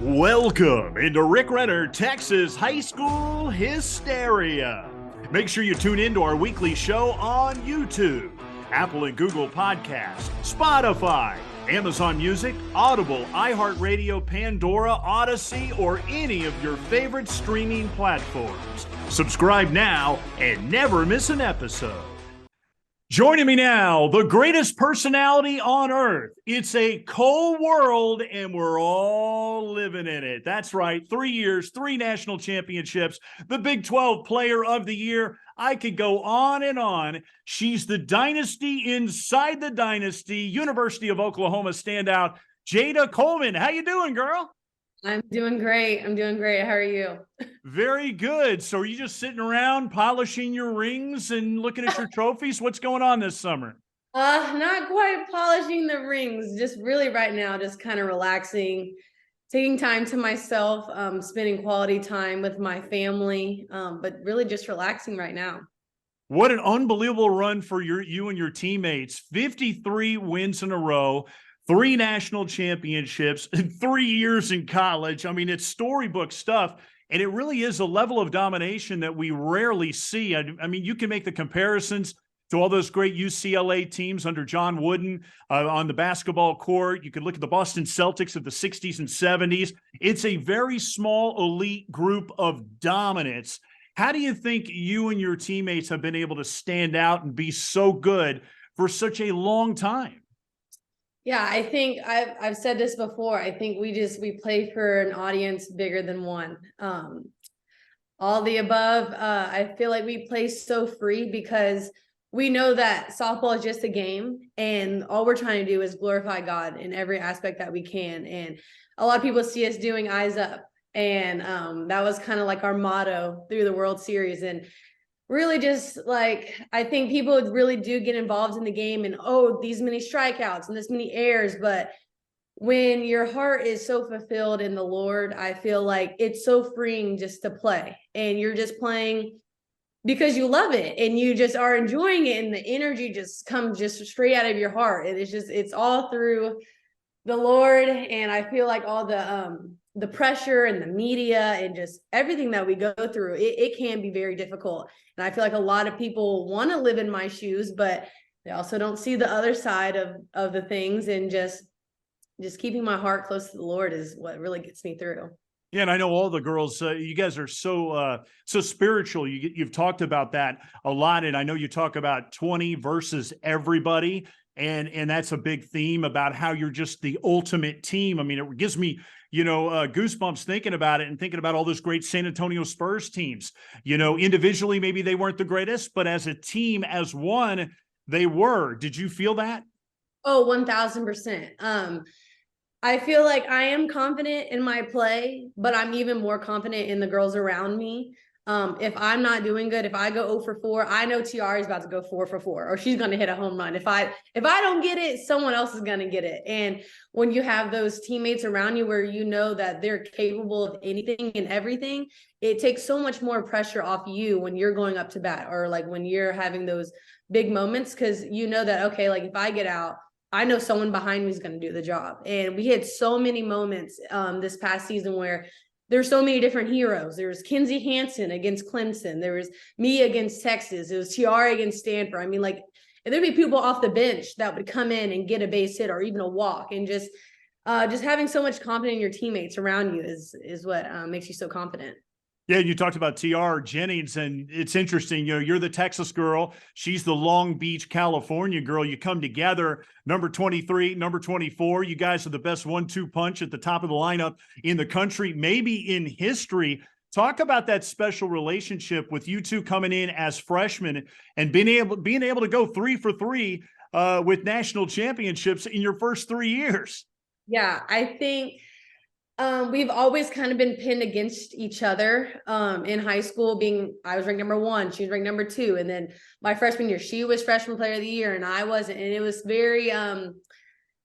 Welcome into Rick Renner, Texas High School Hysteria. Make sure you tune in to our weekly show on YouTube, Apple and Google Podcasts, Spotify, Amazon Music, Audible, iHeartRadio, Pandora, Odyssey, or any of your favorite streaming platforms. Subscribe now and never miss an episode. Joining me now, the greatest personality on earth. It's a cold world, and we're all living in it. That's right. 3 years, 3 national championships, the Big 12 Player of the Year. I could go on and on. She's the dynasty inside the dynasty. University of Oklahoma standout, Jayda Coleman. How you doing, girl? I'm doing great. How are you? Very good. So are you just sitting around polishing your rings and looking at your trophies? What's going on this summer? Not quite polishing the rings, just really right now, just kind of relaxing, taking time to myself, spending quality time with my family, but really just relaxing right now. What an unbelievable run for you and your teammates. 53 wins in a row. 3 national championships in 3 years in college. I mean, it's storybook stuff, and it really is a level of domination that we rarely see. I mean, you can make the comparisons to all those great UCLA teams under John Wooden on the basketball court. You could look at the Boston Celtics of the 60s and 70s. It's a very small elite group of dominance. How do you think you and your teammates have been able to stand out and be so good for such a long time? Yeah, I think I've said this before. I think we play for an audience bigger than one. All the above. I feel like we play so free because we know that softball is just a game, and all we're trying to do is glorify God in every aspect that we can. And a lot of people see us doing eyes up, and that was kind of like our motto through the World Series. And really just like, I think people really do get involved in the game and, oh, these many strikeouts and this many errors. But when your heart is so fulfilled in the Lord, I feel like it's so freeing just to play. And you're just playing because you love it and you just are enjoying it. And the energy just comes just straight out of your heart. And it's all through the Lord. And I feel like all the pressure and the media and just everything that we go through, it can be very difficult. And I feel like a lot of people want to live in my shoes, but they also don't see the other side of the things. And just keeping my heart close to the Lord is what really gets me through. Yeah, and I know all the girls, you guys are so spiritual. You've talked about that a lot, and I know you talk about 20 versus everybody, and that's a big theme about how you're just the ultimate team. I mean, it gives me, goosebumps thinking about it and thinking about all those great San Antonio Spurs teams. Individually, maybe they weren't the greatest, but as a team, as one, they were. Did you feel that? Oh, 1000%. I feel like I am confident in my play, but I'm even more confident in the girls around me. If I'm not doing good, if I go 0 for 4, I know TR is about to go 4 for 4, or she's going to hit a home run. If I don't get it, someone else is going to get it. And when you have those teammates around you where you know that they're capable of anything and everything, it takes so much more pressure off you when you're going up to bat, or like when you're having those big moments, because you know that, okay, like if I get out, I know someone behind me is going to do the job. And we had so many moments this past season where there's so many different heroes. There was Kinsey Hansen against Clemson. There was me against Texas. It was Tiare against Stanford. I mean, like, there'd be people off the bench that would come in and get a base hit or even a walk. And just having so much confidence in your teammates around you is what makes you so confident. Yeah, you talked about TR Jennings, and it's interesting. You're the Texas girl. She's the Long Beach, California girl. You come together, number 23, number 24. You guys are the best 1-2 punch at the top of the lineup in the country, maybe in history. Talk about that special relationship with you two coming in as freshmen and being able to go 3 for 3 with national championships in your first 3 years. Yeah, I think we've always kind of been pinned against each other in high school. I was ranked number 1, she was ranked number 2. And then my freshman year, she was freshman player of the year and I wasn't. And it was very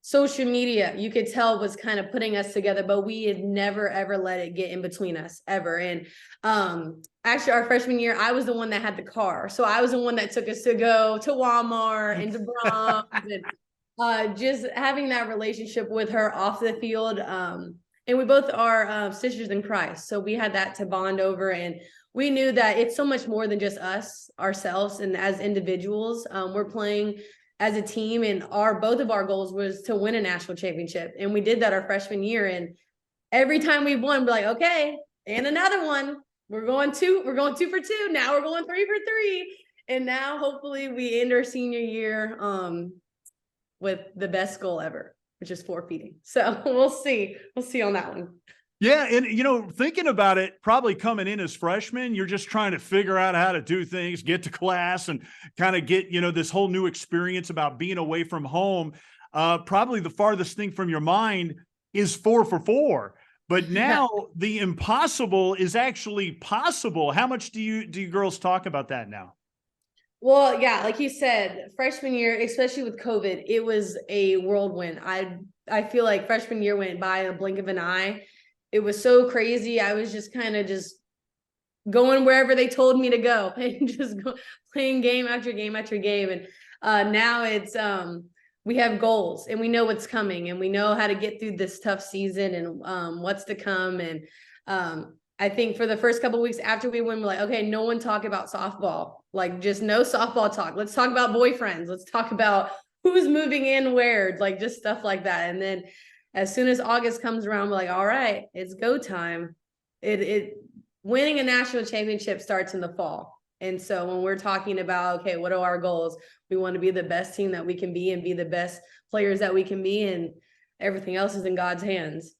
social media, you could tell, was kind of putting us together, but we had never, ever let it get in between us ever. And actually our freshman year, I was the one that had the car. So I was the one that took us to go to Walmart and to Brahms and just having that relationship with her off the field and we both are sisters in Christ. So we had that to bond over, and we knew that it's so much more than just us, ourselves, and as individuals. We're playing as a team, and both of our goals was to win a national championship. And we did that our freshman year. And every time we won, we're like, okay, and another one. We're going 2 for 2. Now we're going 3 for 3. And now hopefully we end our senior year with the best goal ever, which is forfeiting. So we'll see. We'll see on that one. Yeah. And, thinking about it, probably coming in as freshmen, you're just trying to figure out how to do things, get to class, and kind of get, this whole new experience about being away from home. Probably the farthest thing from your mind is 4 for 4. But now the impossible is actually possible. How much do you girls talk about that now? Well, yeah, like you said, freshman year, especially with COVID, it was a whirlwind. I feel like freshman year went by in a blink of an eye. It was so crazy. I was just kind of just going wherever they told me to go and just playing game after game after game. And now it's we have goals, and we know what's coming, and we know how to get through this tough season, and what's to come. And I think for the first couple of weeks after we win, we're like, okay, no one talk about softball, like just no softball talk. Let's talk about boyfriends. Let's talk about who's moving in where, like just stuff like that. And then as soon as August comes around, we're like, all right, it's go time. Winning a national championship starts in the fall. And so when we're talking about, okay, what are our goals? We want to be the best team that we can be and be the best players that we can be, and everything else is in God's hands.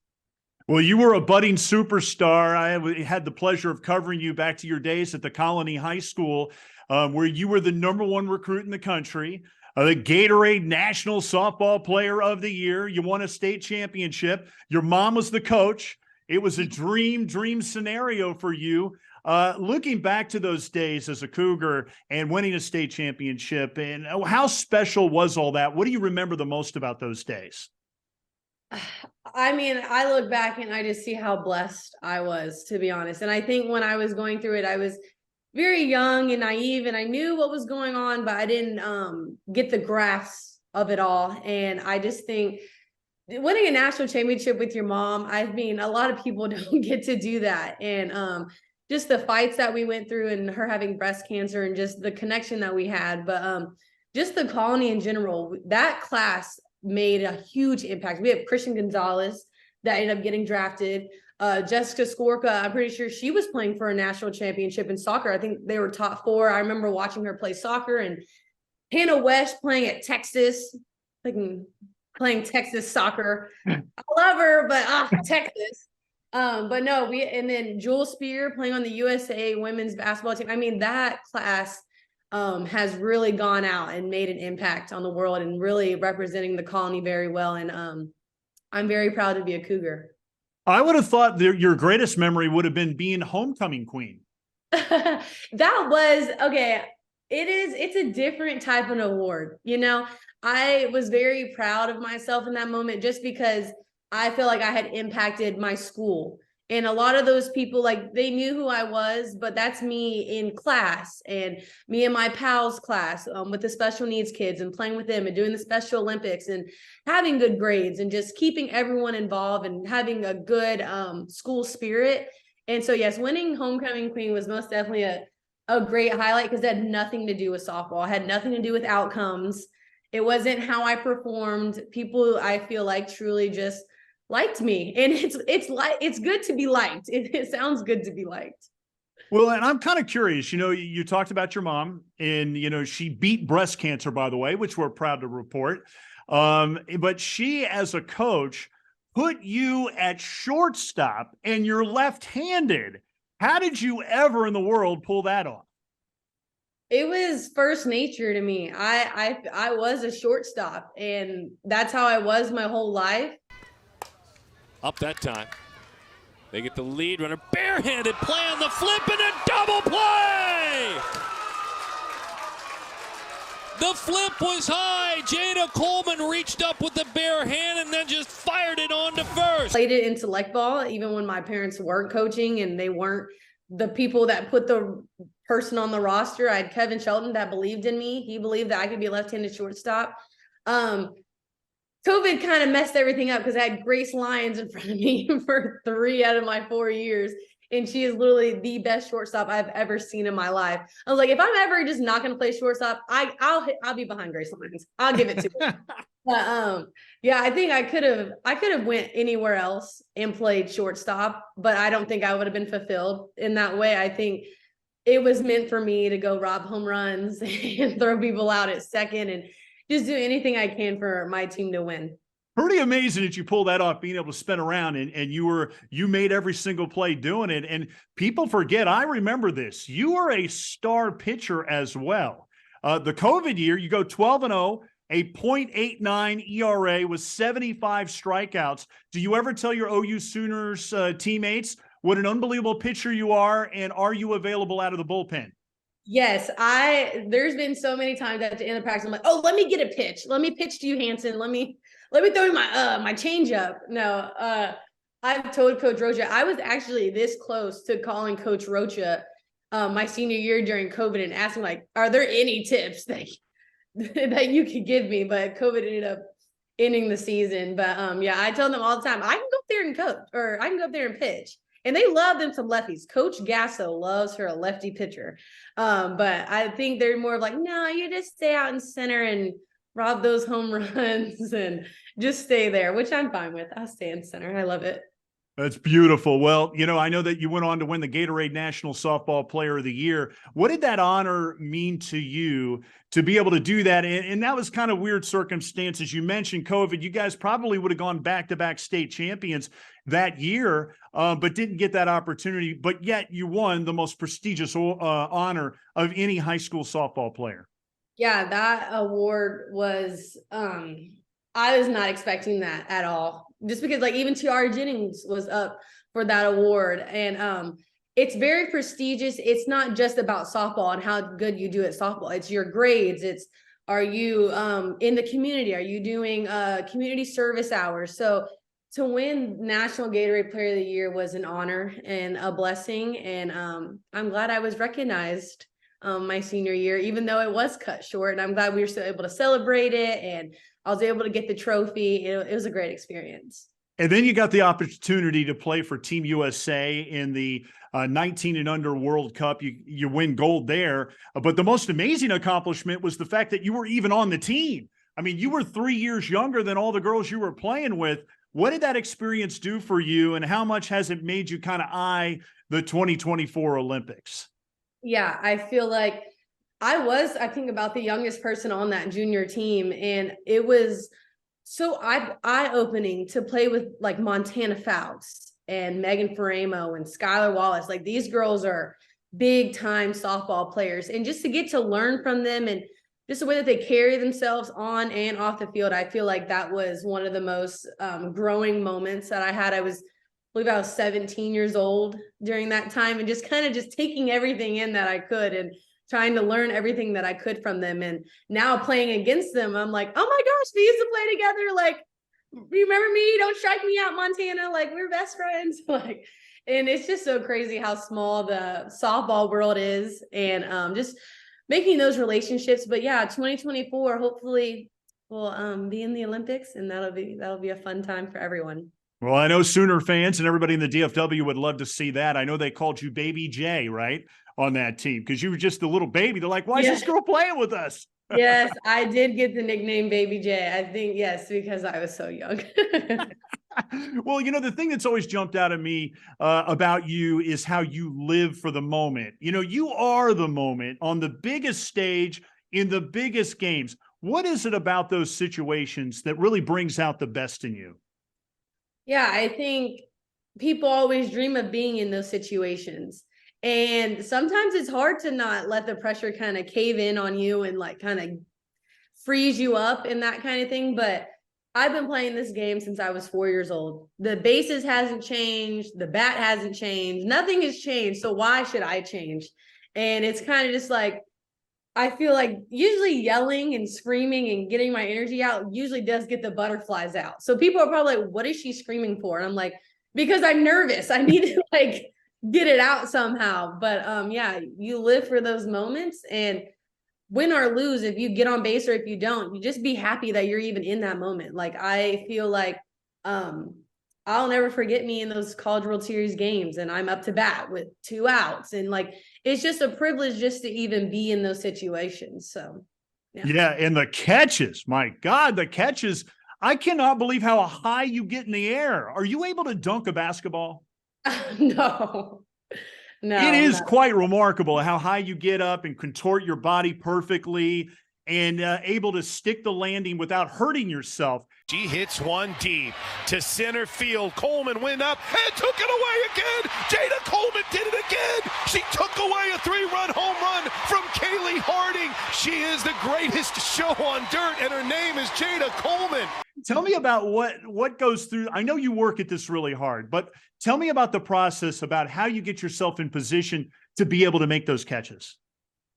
Well, you were a budding superstar. I had the pleasure of covering you back to your days at the Colony High School, where you were the #1 recruit in the country, the Gatorade National Softball Player of the Year. You won a state championship. Your mom was the coach. It was a dream scenario for you. Looking back to those days as a Cougar and winning a state championship, and how special was all that? What do you remember the most about those days? I mean, I look back and I just see how blessed I was, to be honest. And I think when I was going through it, I was very young and naive, and I knew what was going on, but I didn't get the grasp of it all. And I just think winning a national championship with your mom, I mean, a lot of people don't get to do that. And just the fights that we went through, and her having breast cancer, and just the connection that we had. But just the Colony in general, that class made a huge impact. We have Christian Gonzalez that ended up getting drafted. Jessica Skorka, I'm pretty sure she was playing for a national championship in soccer. I think they were top 4. I remember watching her play soccer. And Hannah West playing at Texas, like playing Texas soccer. I love her, but Texas. But no, and then Jewel Spear playing on the USA women's basketball team. I mean, that class has really gone out and made an impact on the world, and really representing the Colony very well. And I'm very proud to be a Cougar. I would have thought your greatest memory would have been being homecoming queen. That was, okay, it's a different type of award. I was very proud of myself in that moment, just because I feel like I had impacted my school. And a lot of those people, like, they knew who I was, but that's me in class, and me in my pals class with the special needs kids, and playing with them and doing the Special Olympics and having good grades and just keeping everyone involved and having a good school spirit. And so, yes, winning homecoming queen was most definitely a great highlight, because it had nothing to do with softball. It had nothing to do with outcomes. It wasn't how I performed. People, I feel like, truly just liked me, and it's good to be liked. It sounds good to be liked. Well, and I'm kind of curious, you talked about your mom, and she beat breast cancer, by the way, which we're proud to report. But she, as a coach, put you at shortstop, and you're left-handed. How did you ever in the world pull that off? It was first nature to me. I was a shortstop, and that's how I was my whole life. Up that time. They get the lead runner, barehanded play on the flip, and a double play! The flip was high. Jayda Coleman reached up with the bare hand and then just fired it on to first. Played it in select ball, even when my parents weren't coaching and they weren't the people that put the person on the roster. I had Kevin Shelton that believed in me. He believed that I could be a left-handed shortstop. COVID kind of messed everything up because I had Grace Lyons in front of me for 3 out of my 4 years. And she is literally the best shortstop I've ever seen in my life. I was like, if I'm ever just not going to play shortstop, I'll be behind Grace Lyons. I'll give it to her. But yeah, I think I could have went anywhere else and played shortstop, but I don't think I would have been fulfilled in that way. I think it was meant for me to go rob home runs and throw people out at second and just do anything I can for my team to win. Pretty amazing that you pull that off, being able to spin around and you made every single play doing it. And people forget, I remember this. You were a star pitcher as well. The COVID year, you go 12-0, a .89 ERA with 75 strikeouts. Do you ever tell your OU Sooners teammates what an unbelievable pitcher you are, and are you available out of the bullpen? Yes, there's been so many times at the end of practice, I'm like, oh, let me get a pitch. Let me pitch to you, Hanson. Let me throw my changeup. No, I've told Coach Rocha, I was actually this close to calling Coach Rocha my senior year during COVID and asking, like, are there any tips that you could give me? But COVID ended up ending the season. But yeah, I tell them all the time, I can go up there and coach, or I can go up there and pitch. And they love them some lefties. Coach Gasso loves her a lefty pitcher. But I think they're more of like, no, you just stay out in center and rob those home runs and just stay there, which I'm fine with. I'll stay in center. I love it. That's beautiful. Well, I know that you went on to win the Gatorade National Softball Player of the Year. What did that honor mean to you to be able to do that? And that was kind of weird circumstances. You mentioned COVID. You guys probably would have gone back-to-back state champions that year, but didn't get that opportunity. But yet you won the most prestigious honor of any high school softball player. Yeah, that award was, I was not expecting that at all. Just because like even TR Jennings was up for that award. And it's very prestigious. It's not just about softball and how good you do at softball. It's your grades. It's, are you in the community? Are you doing community service hours? So to win National Gatorade Player of the Year was an honor and a blessing. And I'm glad I was recognized my senior year, even though it was cut short. And I'm glad we were still able to celebrate it. And I was able to get the trophy. It was a great experience. And then you got the opportunity to play for Team USA in the 19 and under World Cup. You win gold there. But the most amazing accomplishment was the fact that you were even on the team. I mean, you were 3 years younger than all the girls you were playing with. What did that experience do for you, and how much has it made you kind of eye the 2024 Olympics? Yeah, I feel like I think about the youngest person on that junior team, and it was so eye-opening to play with like Montana Fouts and Megan Faramo and Skylar Wallace. Like, these girls are big-time softball players, and just to get to learn from them and just the way that they carry themselves on and off the field, I feel like that was one of the most growing moments that I had. I believe I was 17 years old during that time, and just kind of just taking everything in that I could and trying to learn everything that I could from them. And now playing against them, I'm like, oh my gosh, we used to play together. Like, remember me? Don't strike me out, Montana. Like, we're best friends. Like, and it's just so crazy how small the softball world is, and just making those relationships. But yeah, 2024, hopefully we'll be in the Olympics, and that'll be a fun time for everyone. Well, I know Sooner fans and everybody in the DFW would love to see that. I know they called you Baby J, right, on that team, because you were just a little baby. They're like, why is this girl playing with us? Yes, I did get the nickname Baby J. I think, yes, because I was so young. Well, the thing that's always jumped out at me about you is how you live for the moment. You are the moment on the biggest stage in the biggest games. What is it about those situations that really brings out the best in you? Yeah, I think people always dream of being in those situations. And sometimes it's hard to not let the pressure kind of cave in on you and like kind of freeze you up and that kind of thing. But I've been playing this game since I was 4 years old. The bases hasn't changed. The bat hasn't changed. Nothing has changed. So why should I change? And it's kind of just like, I feel like usually yelling and screaming and getting my energy out usually does get the butterflies out. So people are probably like, what is she screaming for? And I'm like, because I'm nervous. I need to like get it out somehow. But yeah, you live for those moments. And win or lose, if you get on base or if you don't, you just be happy that you're even in that moment. Like, I feel like I'll never forget me in those College World Series games, and I'm up to bat with 2 outs, and like, it's just a privilege just to even be in those situations. So yeah, and the catches, my God, the catches. I cannot believe how high you get in the air. Are you able to dunk a basketball? No. It is No. quite remarkable how high you get up and contort your body perfectly and able to stick the landing without hurting yourself. She hits one deep to center field. Coleman went up and took it away again. Jayda Coleman did it again. She took away a 3-run home run from Kaylee Harding. She is the greatest show on dirt, and her name is Jayda Coleman. Tell me about what goes through. I know you work at this really hard, but tell me about the process, about how you get yourself in position to be able to make those catches.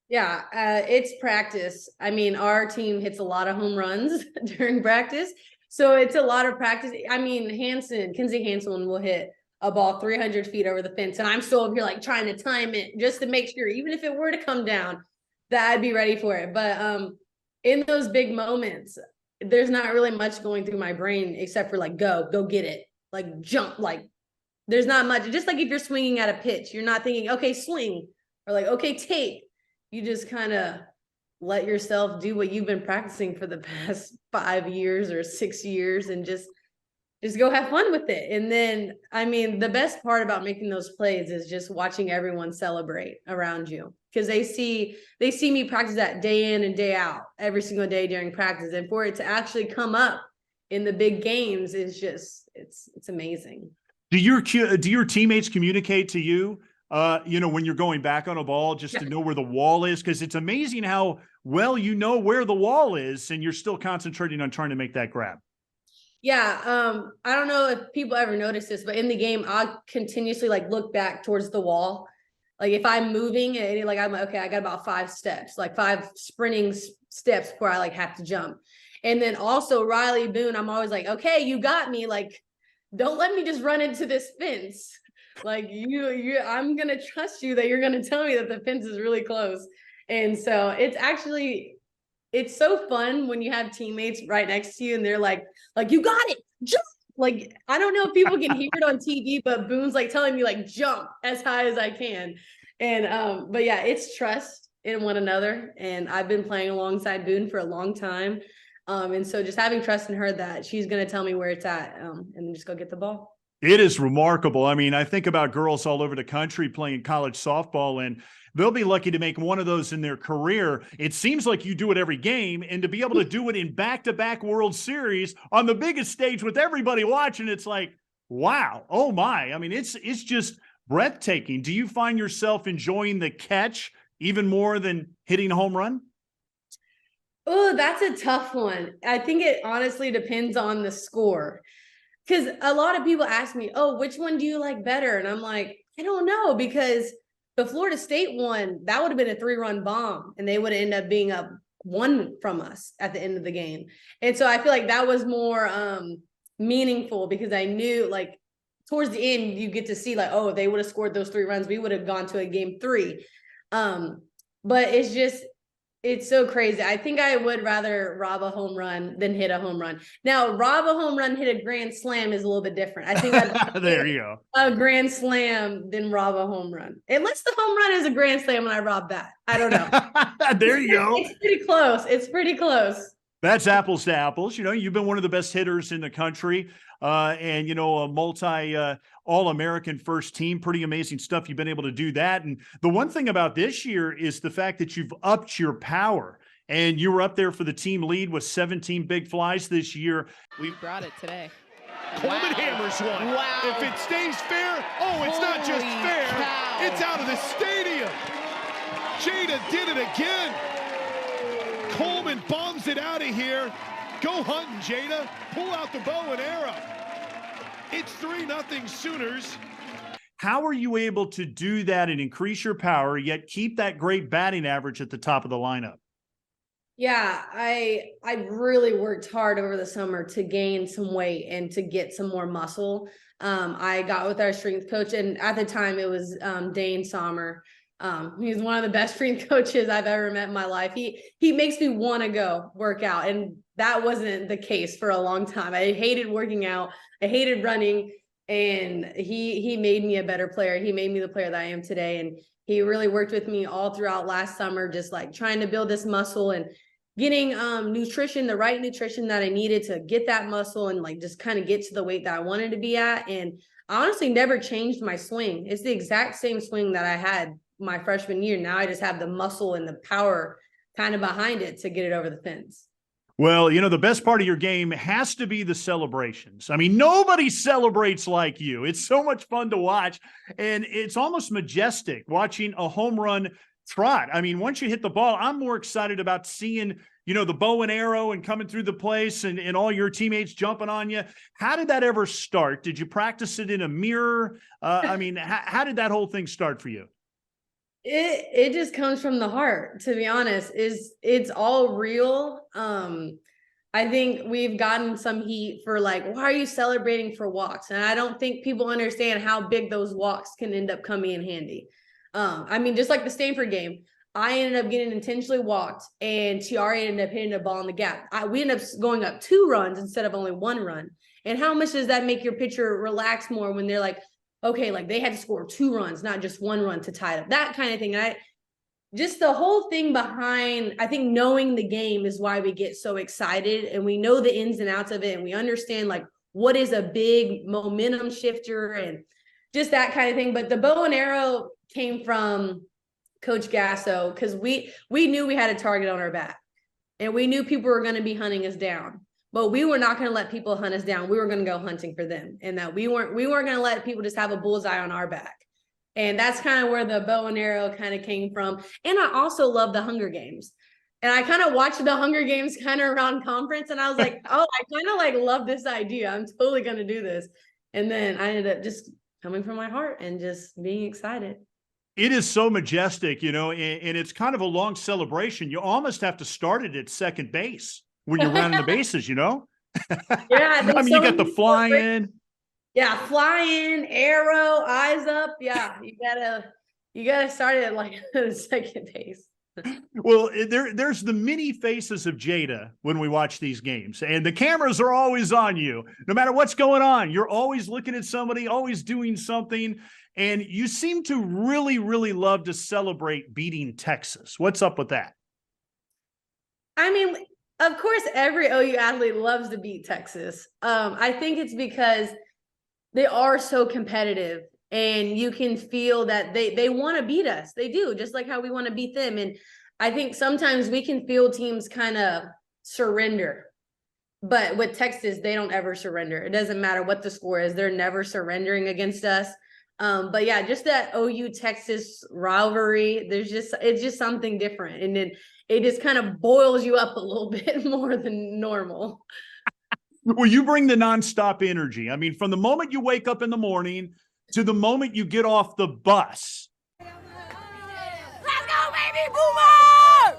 Yeah, it's practice. I mean, our team hits a lot of home runs during practice. So it's a lot of practice. I mean, Kinsey Hansen will hit a ball 300 feet over the fence, and I'm still up here like trying to time it just to make sure, even if it were to come down, that I'd be ready for it. But in those big moments, there's not really much going through my brain except for like, go get it, like jump, like there's not much. Just like if you're swinging at a pitch, you're not thinking, okay, swing, or like, okay, take. You just kind of let yourself do what you've been practicing for the past 5 years or 6 years, and just go have fun with it. And then, I mean, the best part about making those plays is just watching everyone celebrate around you, because they see me practice that day in and day out every single day during practice. And for it to actually come up in the big games is just, it's amazing. Do your teammates communicate to you, when you're going back on a ball, just to know where the wall is? Because it's amazing how well you know where the wall is, and you're still concentrating on trying to make that grab. Yeah, I don't know if people ever notice this, but in the game, I'll continuously like look back towards the wall. Like if I'm moving and like I'm okay, I got about 5 steps, like 5 sprinting steps before I like have to jump. And then also Riley Boone, I'm always like, okay, you got me. Like, don't let me just run into this fence. Like I'm gonna trust you that you're gonna tell me that the fence is really close. And so it's so fun when you have teammates right next to you and they're like you got it, jump. Like, I don't know if people can hear it on TV, but Boone's like telling me like jump as high as I can. And but yeah, it's trust in one another. And I've been playing alongside Boone for a long time. And so just having trust in her that she's gonna tell me where it's at, and then just go get the ball. It is remarkable. I mean, I think about girls all over the country playing college softball, and they'll be lucky to make one of those in their career. It seems like you do it every game, and to be able to do it in back-to-back World Series on the biggest stage with everybody watching, it's like, wow, oh my. I mean, it's just breathtaking. Do you find yourself enjoying the catch even more than hitting a home run? Oh, that's a tough one. I think it honestly depends on the score. Because a lot of people ask me, oh, which one do you like better? And I'm like, I don't know, because the Florida State one, that would have been a 3-run bomb, and they would have ended up being up 1 from us at the end of the game. And so I feel like that was more meaningful, because I knew like towards the end, you get to see like, oh, if they would have scored those 3 runs, we would have gone to a game 3. But it's so crazy. I think I would rather rob a home run than hit a home run. Now, rob a home run, hit a grand slam is a little bit different. I think I'd there you go. A grand slam than rob a home run. Unless the home run is a grand slam and I rob that. I don't know. There you go. It's pretty close. It's pretty close. That's apples to apples. You've been one of the best hitters in the country, and a multi All-American first team. Pretty amazing stuff. You've been able to do that. And the one thing about this year is the fact that you've upped your power, and you were up there for the team lead with 17 big flies this year. We brought it today. Coleman hammers one. Wow. If it stays fair, it's not just fair. Cow. It's out of the stadium. Jayda did it again. Coleman bombs it out of here. Go hunting, Jayda. Pull out the bow and arrow. It's 3-0 Sooners. How are you able to do that and increase your power, yet keep that great batting average at the top of the lineup? Yeah, I really worked hard over the summer to gain some weight and to get some more muscle. I got with our strength coach, and at the time it was Dane Sommer. He's one of the best strength coaches I've ever met in my life. He makes me want to go work out, and that wasn't the case for a long time. I hated working out. I hated running, and he made me a better player. He made me the player that I am today, and he really worked with me all throughout last summer, just like trying to build this muscle and getting nutrition, the right nutrition that I needed to get that muscle and like just kind of get to the weight that I wanted to be at. And I honestly never changed my swing. It's the exact same swing that I had my freshman year. Now I just have the muscle and the power kind of behind it to get it over the fence. Well, you know, the best part of your game has to be the celebrations. I mean, nobody celebrates like you. It's so much fun to watch, and it's almost majestic watching a home run trot. I mean, once you hit the ball, I'm more excited about seeing, you know, the bow and arrow and coming through the place and all your teammates jumping on you. How did that ever start? Did you practice it in a mirror? I mean, how did that whole thing start for you? It just comes from the heart, to be honest. It's all real. I think we've gotten some heat for like, why are you celebrating for walks? And I don't think people understand how big those walks can end up coming in handy. I mean, just like the Stanford game, I ended up getting intentionally walked, and Tiare ended up hitting a ball in the gap. We ended up going up 2 runs instead of only 1 run. And how much does that make your pitcher relax more when they're like, okay, like they had to score 2 runs, not just 1 run to tie it up, that kind of thing. Just the whole thing behind, I think knowing the game is why we get so excited, and we know the ins and outs of it, and we understand like what is a big momentum shifter and just that kind of thing. But the bow and arrow came from Coach Gasso, because we knew we had a target on our back, and we knew people were going to be hunting us down. But we were not going to let people hunt us down. We were going to go hunting for them, and that we weren't going to let people just have a bullseye on our back. And that's kind of where the bow and arrow kind of came from. And I also love the Hunger Games. And I kind of watched the Hunger Games kind of around conference, and I was like, oh, I kind of like love this idea. I'm totally going to do this. And then I ended up just coming from my heart and just being excited. It is so majestic, you know, and it's kind of a long celebration. You almost have to start it at second base when you're rounding the bases, you know? Yeah. I mean, you got the fly in. Yeah, fly in, arrow, eyes up. Yeah, you gotta start it at like second base. Well, there's the many faces of Jayda when we watch these games, and the cameras are always on you. No matter what's going on, you're always looking at somebody, always doing something, and you seem to really, really love to celebrate beating Texas. What's up with that? I mean, of course, every OU athlete loves to beat Texas. I think it's because they are so competitive, and you can feel that they want to beat us. They do, just like how we want to beat them. And I think sometimes we can feel teams kind of surrender. But with Texas, they don't ever surrender. It doesn't matter what the score is. They're never surrendering against us. But yeah, just that OU Texas rivalry, it's just something different. And then it just kind of boils you up a little bit more than normal. Well, you bring the nonstop energy. I mean, from the moment you wake up in the morning to the moment you get off the bus. Let's go, baby Boomer!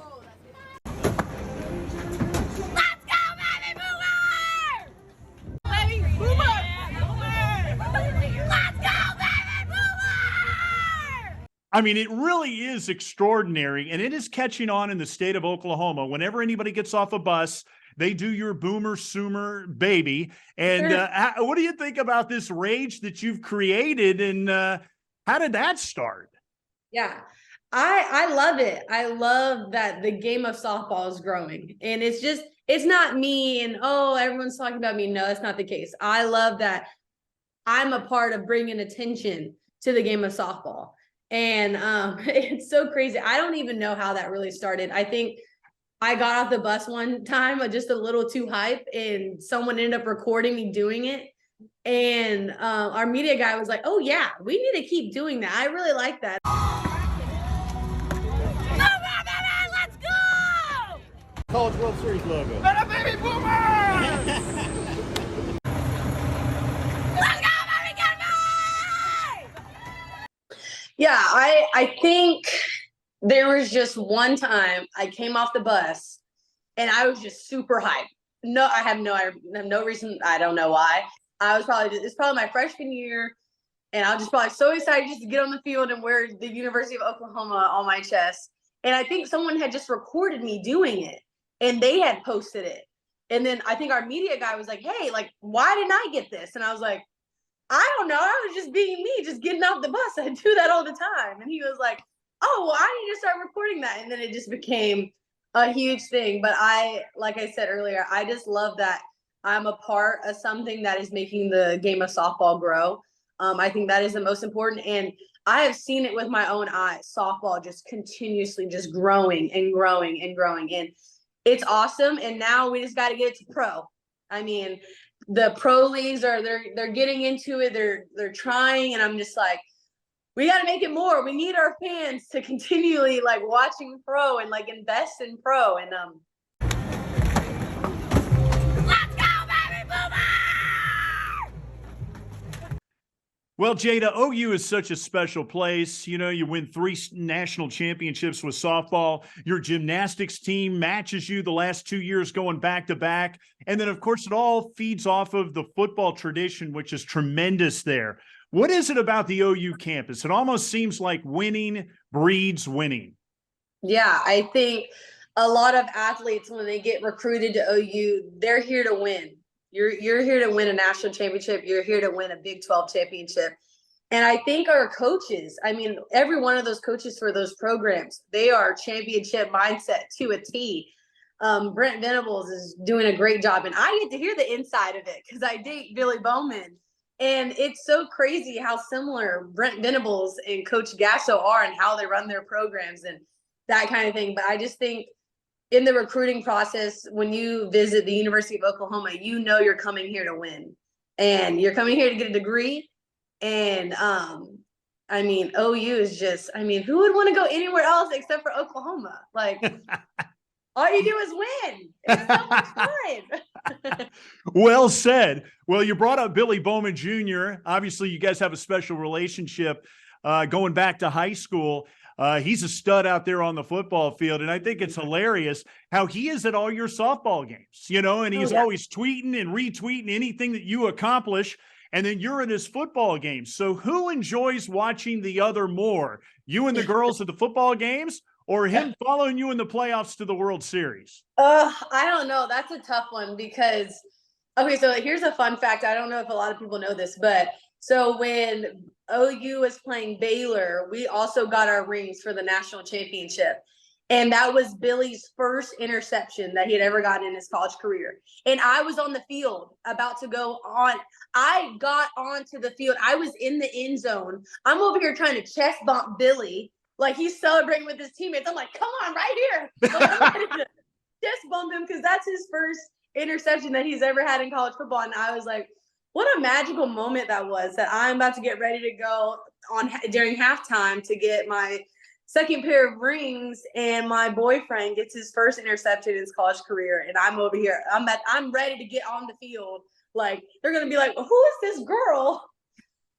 Let's go, baby Boomer! Baby Boomer! Let's go, baby Boomer! I mean, it really is extraordinary, and it is catching on in the state of Oklahoma. Whenever anybody gets off a bus, they do your Boomer Sooner baby. And what do you think about this rage that you've created, and how did that start? Yeah, I love it. I love that the game of softball is growing, and it's not me and, oh, everyone's talking about me. No, that's not the case. I love that I'm a part of bringing attention to the game of softball. And it's so crazy. I don't even know how that really started. I think I got off the bus one time, just a little too hype, and someone ended up recording me doing it. And our media guy was like, oh yeah, we need to keep doing that. I really like that. Let's go! College World Series logo. Better baby Boomer! Let's go, baby Gilbert! Yeah, I think there was just one time I came off the bus and I was just super hyped. No, I have no reason. I don't know why. It's probably my freshman year. And I was just probably so excited just to get on the field and wear the University of Oklahoma on my chest. And I think someone had just recorded me doing it and they had posted it. And then I think our media guy was like, hey, like, why didn't I get this? And I was like, I don't know. I was just being me, just getting off the bus. I do that all the time. And he was like, oh, well, I need to start recording that. And then it just became a huge thing. But like I said earlier, I just love that I'm a part of something that is making the game of softball grow. I think that is the most important. And I have seen it with my own eyes, softball just continuously just growing and growing and growing. And it's awesome. And now we just got to get it to pro. I mean, the pro leagues they're getting into it. They're trying. And I'm just like, we got to make it more. We need our fans to continually like watching pro and like invest in pro. And Let's go, baby Boomer! Well, Jayda, OU is such a special place. You know, you win 3 national championships with softball. Your gymnastics team matches you the last 2 years going back to back. And then, of course, it all feeds off of the football tradition, which is tremendous there. What is it about the OU campus? It almost seems like winning breeds winning. yeah, I think a lot of athletes, when they get recruited to OU, they're here to win. You're here to win a national championship. You're here to win a Big 12 championship. And I think our coaches, I mean, every one of those coaches for those programs, they are championship mindset to a T. Brent Venables is doing a great job. And I get to hear the inside of it because I date Billy Bowman. And it's so crazy how similar Brent Venables and Coach Gasso are and how they run their programs and that kind of thing. But I just think in the recruiting process, when you visit the University of Oklahoma, you know you're coming here to win. And you're coming here to get a degree. And I mean, OU is just, I mean, who would want to go anywhere else except for Oklahoma? Like, all you do is win. It's so much fun. Well said. Well, you brought up Billy Bowman Jr. Obviously, you guys have a special relationship going back to high school. He's a stud out there on the football field. And I think it's hilarious how he is at all your softball games, you know, and he's always tweeting and retweeting anything that you accomplish. And then you're in his football games. So who enjoys watching the other more? You and the girls at the football games or him following you in the playoffs to the World Series? I don't know. That's a tough one because, okay, so here's a fun fact. I don't know if a lot of people know this, but so when OU was playing Baylor, we also got our rings for the national championship. And that was Billy's first interception that he had ever gotten in his college career. And I was on the field about to go on. I got onto the field. I was in the end zone. I'm over here trying to chest bump Billy. Like he's celebrating with his teammates. I'm like, come on, right here. Like, I'm ready to chest bump him because that's his first interception that he's ever had in college football. And I was like, what a magical moment that was, that I'm about to get ready to go on during halftime to get my second pair of rings, and my boyfriend gets his first interception in his college career, and I'm over here. I'm ready to get on the field. Like they're gonna be like, who is this girl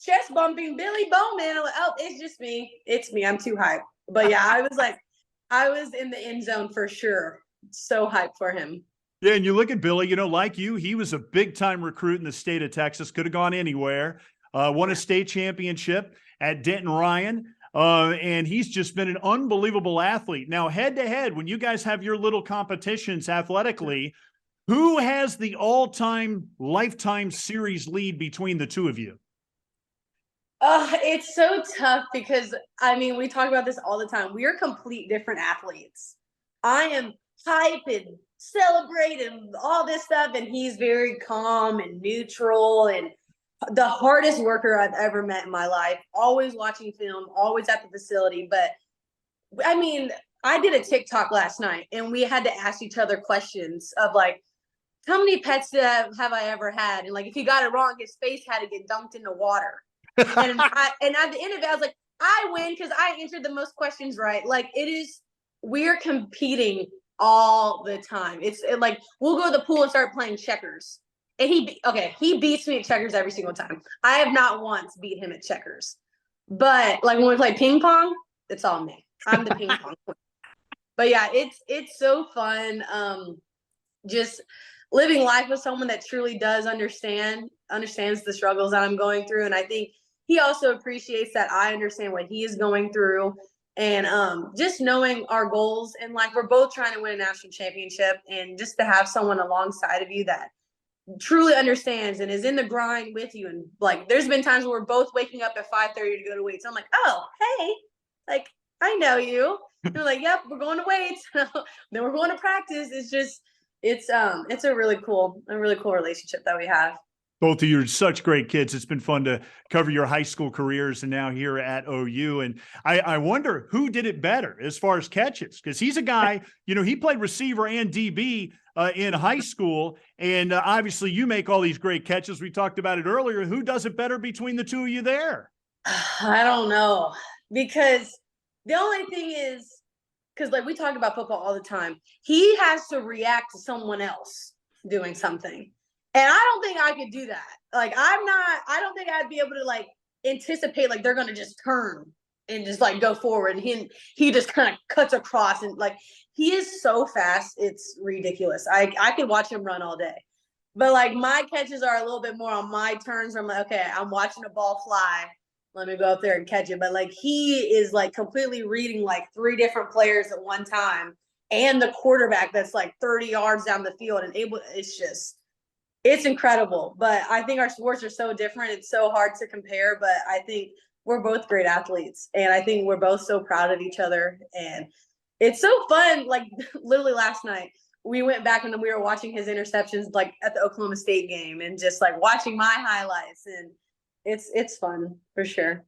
chest bumping Billy Bowman? I'm like, oh, it's just me. It's me. I'm too hyped. But yeah, I was in the end zone for sure. So hyped for him. Yeah, and you look at Billy, you know, like you, he was a big-time recruit in the state of Texas, could have gone anywhere, won a state championship at Denton Ryan, and he's just been an unbelievable athlete. Now, head-to-head, when you guys have your little competitions athletically, who has the all-time lifetime series lead between the two of you? It's so tough because, I mean, we talk about this all the time. We are complete different athletes. I am hype and celebrate and all this stuff, and he's very calm and neutral and the hardest worker I've ever met in my life. Always watching film, always at the facility. But I mean, I did a TikTok last night and we had to ask each other questions of like, how many pets have I ever had? And like, if he got it wrong, his face had to get dunked in the water. And and at the end of it, I was like, I win because I answered the most questions right. Like we're competing all the time. It's like we'll go to the pool and start playing checkers. And he beats me at checkers every single time. I have not once beat him at checkers. But like when we play ping pong, it's all me. I'm the ping pong queen. But yeah, it's so fun. Just living life with someone that truly does understands the struggles that I'm going through. And I think he also appreciates that I understand what he is going through. And just knowing our goals, and like we're both trying to win a national championship, and just to have someone alongside of you that truly understands and is in the grind with you. And like there's been times where we're both waking up at 5:30 to go to weights. I'm like, oh, hey, like I know you. They're like, yep, we're going to weights. Then we're going to practice. It's just it's a really cool relationship that we have. Both of you are such great kids. It's been fun to cover your high school careers and now here at OU. And I wonder who did it better as far as catches, because he's a guy, he played receiver and DB in high school. And obviously you make all these great catches. We talked about it earlier. Who does it better between the two of you there? I don't know, because the only thing is, because like we talk about football all the time, he has to react to someone else doing something. And I don't think I could do that. Like, I don't think I'd be able to like anticipate like they're going to just turn and just like go forward. And he just kind of cuts across, and like, he is so fast. It's ridiculous. I could watch him run all day, but like my catches are a little bit more on my turns. Where I'm like, okay, I'm watching a ball fly. Let me go up there and catch it. But like, he is like completely reading like 3 different players at one time, and the quarterback that's like 30 yards down the field and it's incredible. But I think our sports are so different. It's so hard to compare, but I think we're both great athletes, and I think we're both so proud of each other. And it's so fun. Like literally last night, we went back and we were watching his interceptions like at the Oklahoma State game, and just like watching my highlights, and it's fun for sure.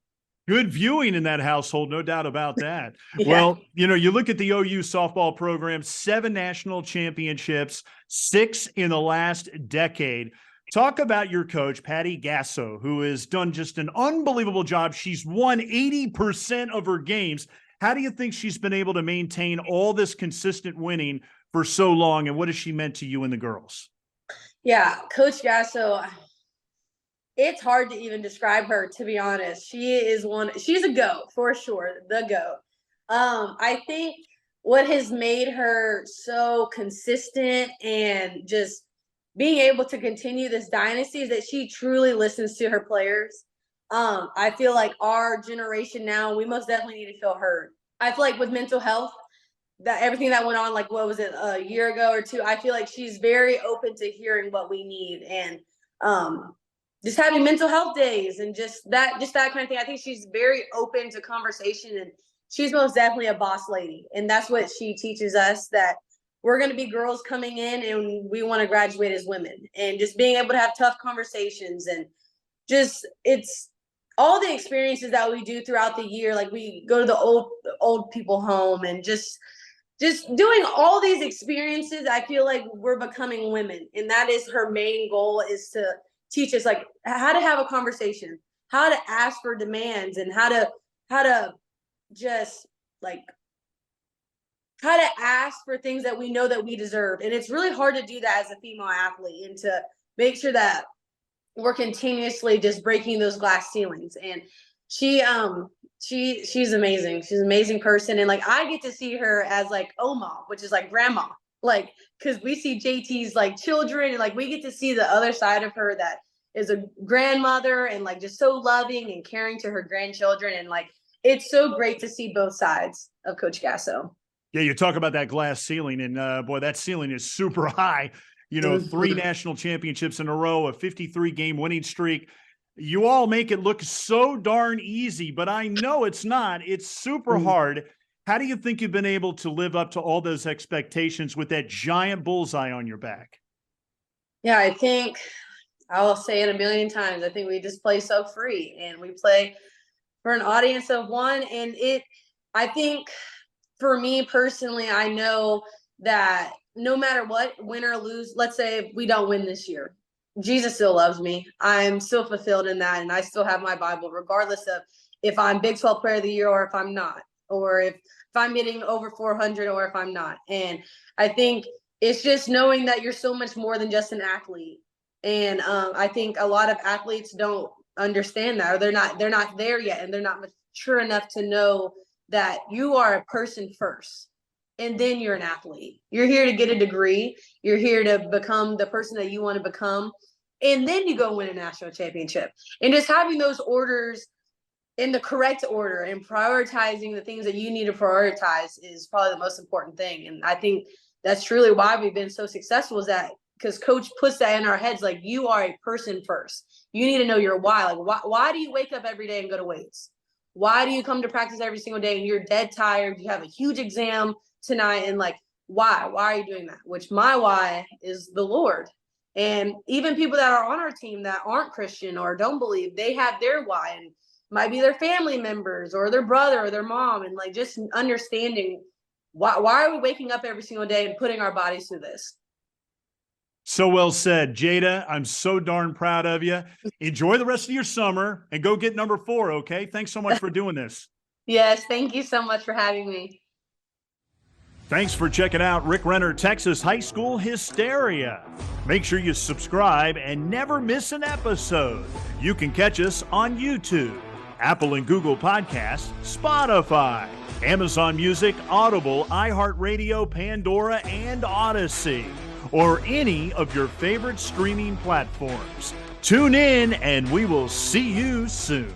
Good viewing in that household, no doubt about that. Yeah. Well, you look at the OU softball program, 7 national championships, 6 in the last decade. Talk about your coach, Patty Gasso, who has done just an unbelievable job. She's won 80% of her games. How do you think she's been able to maintain all this consistent winning for so long, and what has she meant to you and the girls? Yeah, Coach Gasso, it's hard to even describe her, to be honest. She's a GOAT for sure, the GOAT. I think what has made her so consistent and just being able to continue this dynasty is that she truly listens to her players. I feel like our generation now, we most definitely need to feel heard. I feel like with mental health, that everything that went on, like what was it, a year ago or 2, I feel like she's very open to hearing what we need, and just having mental health days and just that kind of thing. I think she's very open to conversation, and she's most definitely a boss lady. And that's what she teaches us, that we're going to be girls coming in and we want to graduate as women, and just being able to have tough conversations, and just, it's all the experiences that we do throughout the year. Like we go to the old people home, and just doing all these experiences. I feel like we're becoming women, and that is her main goal, is to teach us like how to have a conversation, how to ask for demands, and how to just like how to ask for things that we know that we deserve. And it's really hard to do that as a female athlete, and to make sure that we're continuously just breaking those glass ceilings. And she's amazing. She's an amazing person. And like, I get to see her as like Oma, which is like grandma, like, because we see JT's like children, and like we get to see the other side of her that is a grandmother, and like just so loving and caring to her grandchildren. And like, it's so great to see both sides of Coach Gasso. Yeah, you talk about that glass ceiling, and boy, that ceiling is super high. 3 national championships in a row, a 53-game winning streak. You all make it look so darn easy, but I know it's not. It's super hard. How do you think you've been able to live up to all those expectations with that giant bullseye on your back? Yeah, I think I'll say it a million times. I think we just play so free, and we play for an audience of one. And I think for me personally, I know that no matter what, win or lose, let's say if we don't win this year, Jesus still loves me. I'm still fulfilled in that, and I still have my Bible, regardless of if I'm Big 12 Player of the Year or if I'm not, or if I'm getting over 400 or if I'm not. And I think it's just knowing that you're so much more than just an athlete. And I think a lot of athletes don't understand that, or they're not there yet, and they're not mature enough to know that you are a person first, and then you're an athlete. You're here to get a degree. You're here to become the person that you want to become. and then you go win a national championship. And just having those orders in the correct order and prioritizing the things that you need to prioritize is probably the most important thing. And I think that's truly why we've been so successful, is that because coach puts that in our heads, like, you are a person first. You need to know your why. Like, why do you wake up every day and go to weights? Why do you come to practice every single day and you're dead tired? You have a huge exam tonight, and like, why are you doing that? Which my why is the Lord. And even people that are on our team that aren't Christian or don't believe, they have their why, and might be their family members or their brother or their mom, and like just understanding why are we waking up every single day and putting our bodies through this. So well said, Jayda. I'm so darn proud of you. Enjoy the rest of your summer and go get number 4, okay? Thanks so much for doing this. Yes, thank you so much for having me. Thanks for checking out Rick Renner, Texas High School Hysteria. Make sure you subscribe and never miss an episode. You can catch us on YouTube, Apple and Google Podcasts, Spotify, Amazon Music, Audible, iHeartRadio, Pandora, and Odyssey, or any of your favorite streaming platforms. Tune in and we will see you soon.